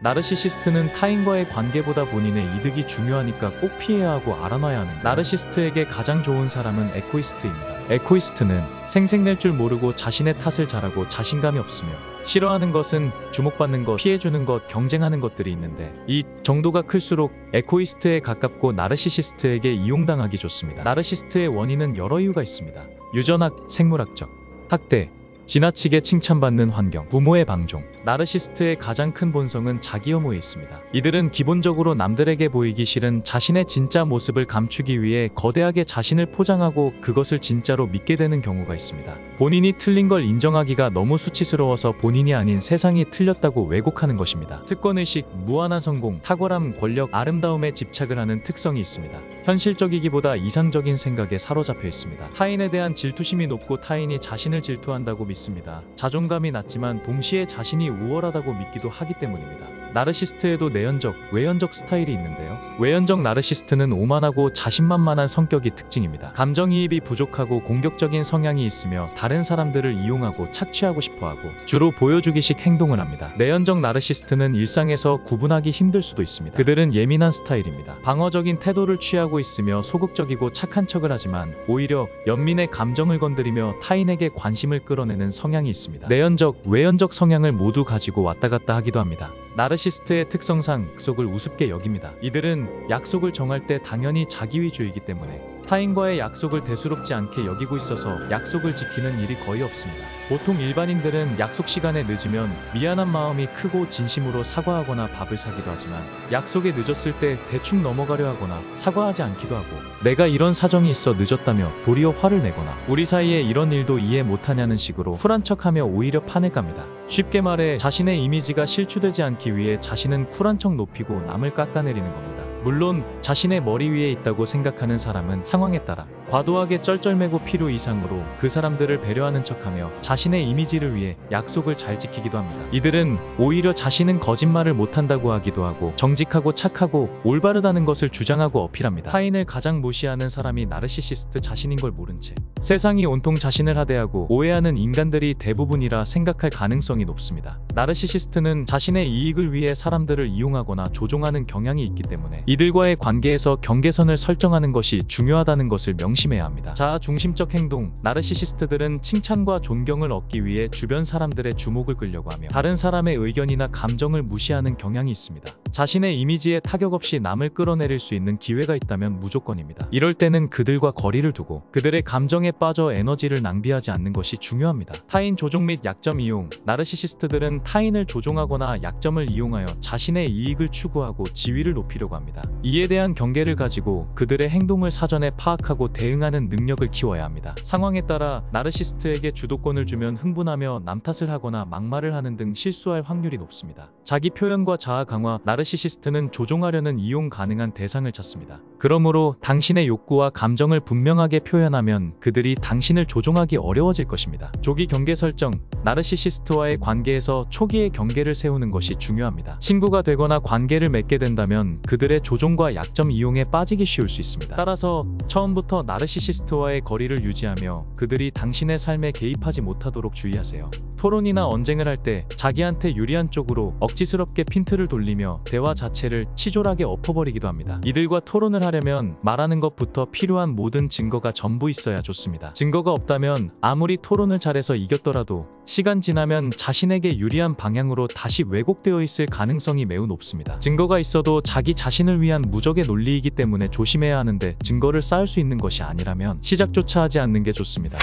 나르시시스트는 타인과의 관계보다 본인의 이득이 중요하니까 꼭 피해야 하고 알아놔야 하는 나르시스트에게 가장 좋은 사람은 에코이스트입니다. 에코이스트는 생색낼 줄 모르고 자신의 탓을 잘하고 자신감이 없으며 싫어하는 것은 주목받는 것, 피해주는 것, 경쟁하는 것들이 있는데 이 정도가 클수록 에코이스트에 가깝고 나르시시스트에게 이용당하기 좋습니다. 나르시스트의 원인은 여러 이유가 있습니다. 유전학, 생물학적, 학대, 지나치게 칭찬받는 환경, 부모의 방종. 나르시스트의 가장 큰 본성은 자기 혐오에 있습니다. 이들은 기본적으로 남들에게 보이기 싫은 자신의 진짜 모습을 감추기 위해 거대하게 자신을 포장하고 그것을 진짜로 믿게 되는 경우가 있습니다. 본인이 틀린 걸 인정하기가 너무 수치스러워서 본인이 아닌 세상이 틀렸다고 왜곡하는 것입니다. 특권의식, 무한한 성공, 탁월함, 권력, 아름다움에 집착을 하는 특성이 있습니다. 현실적이기보다 이상적인 생각에 사로잡혀 있습니다. 타인에 대한 질투심이 높고 타인이 자신을 질투한다고 믿습니다. 자존감이 낮지만 동시에 자신이 우월하다고 믿기도 하기 때문입니다. 나르시스트에도 내연적, 외연적 스타일이 있는데요. 외연적 나르시스트는 오만하고 자신만만한 성격이 특징입니다. 감정이입이 부족하고 공격적인 성향이 있으며 다른 사람들을 이용하고 착취하고 싶어하고 주로 보여주기식 행동을 합니다. 내연적 나르시스트는 일상에서 구분하기 힘들 수도 있습니다. 그들은 예민한 스타일입니다. 방어적인 태도를 취하고 있으며 소극적이고 착한 척을 하지만 오히려 연민의 감정을 건드리며 타인에게 관심을 끌어내는 성향이 있습니다. 내연적, 외연적 성향을 모두 가지고 왔다 갔다 하기도 합니다. 나르시스트의 특성상 약속을 우습게 여깁니다. 이들은 약속을 정할 때 당연히 자기위주의이기 때문에 타인과의 약속을 대수롭지 않게 여기고 있어서 약속을 지키는 일이 거의 없습니다. 보통 일반인들은 약속 시간에 늦으면 미안한 마음이 크고 진심으로 사과하거나 밥을 사기도 하지만 약속에 늦었을 때 대충 넘어가려 하거나 사과하지 않기도 하고 내가 이런 사정이 있어 늦었다며 도리어 화를 내거나 우리 사이에 이런 일도 이해 못하냐는 식으로 쿨한 척하며 오히려 판을 깝니다. 쉽게 말해 자신의 이미지가 실추되지 않기 위해 자신은 쿨한 척 높이고 남을 깎아내리는 겁니다. 물론 자신의 머리 위에 있다고 생각하는 사람은 상황에 따라 과도하게 쩔쩔매고 필요 이상으로 그 사람들을 배려하는 척하며 자신의 이미지를 위해 약속을 잘 지키기도 합니다. 이들은 오히려 자신은 거짓말을 못한다고 하기도 하고 정직하고 착하고 올바르다는 것을 주장하고 어필합니다. 타인을 가장 무시하는 사람이 나르시시스트 자신인 걸 모른 채 세상이 온통 자신을 하대하고 오해하는 인간들이 대부분이라 생각할 가능성이 높습니다. 나르시시스트는 자신의 이익을 위해 사람들을 이용하거나 조종하는 경향이 있기 때문에 이들과의 관계에서 경계선을 설정하는 것이 중요하다는 것을 명심해야 합니다. 자아 중심적 행동, 나르시시스트들은 칭찬과 존경을 얻기 위해 주변 사람들의 주목을 끌려고 하며 다른 사람의 의견이나 감정을 무시하는 경향이 있습니다. 자신의 이미지에 타격 없이 남을 끌어내릴 수 있는 기회가 있다면 무조건입니다. 이럴 때는 그들과 거리를 두고 그들의 감정에 빠져 에너지를 낭비하지 않는 것이 중요합니다. 타인 조종 및 약점 이용, 나르시시스트들은 타인을 조종하거나 약점을 이용하여 자신의 이익을 추구하고 지위를 높이려고 합니다. 이에 대한 경계를 가지고 그들의 행동을 사전에 파악하고 대응하는 능력을 키워야 합니다. 상황에 따라 나르시스트에게 주도권을 주면 흥분하며 남 탓을 하거나 막말을 하는 등 실수할 확률이 높습니다. 자기 표현과 자아 강화, 나르시시스트는 조종하려는 이용 가능한 대상을 찾습니다. 그러므로 당신의 욕구와 감정을 분명하게 표현하면 그들이 당신을 조종하기 어려워질 것입니다. 조기 경계 설정, 나르시시스트와의 관계에서 초기에 경계를 세우는 것이 중요합니다. 친구가 되거나 관계를 맺게 된다면 그들의 조종과 약점 이용에 빠지기 쉬울 수 있습니다. 따라서 처음부터 나르시시스트와의 거리를 유지하며 그들이 당신의 삶에 개입하지 못하도록 주의하세요. 토론이나 언쟁을 할 때 자기한테 유리한 쪽으로 억지스럽게 핀트를 돌리며 대화 자체를 치졸하게 엎어버리기도 합니다. 이들과 토론을 하려면 말하는 것부터 필요한 모든 증거가 전부 있어야 좋습니다. 증거가 없다면 아무리 토론을 잘해서 이겼더라도 시간 지나면 자신에게 유리한 방향으로 다시 왜곡되어 있을 가능성이 매우 높습니다. 증거가 있어도 자기 자신을 위한 무적의 논리이기 때문에 조심해야 하는데 증거를 쌓을 수 있는 것이 아니라면 시작조차 하지 않는 게 좋습니다.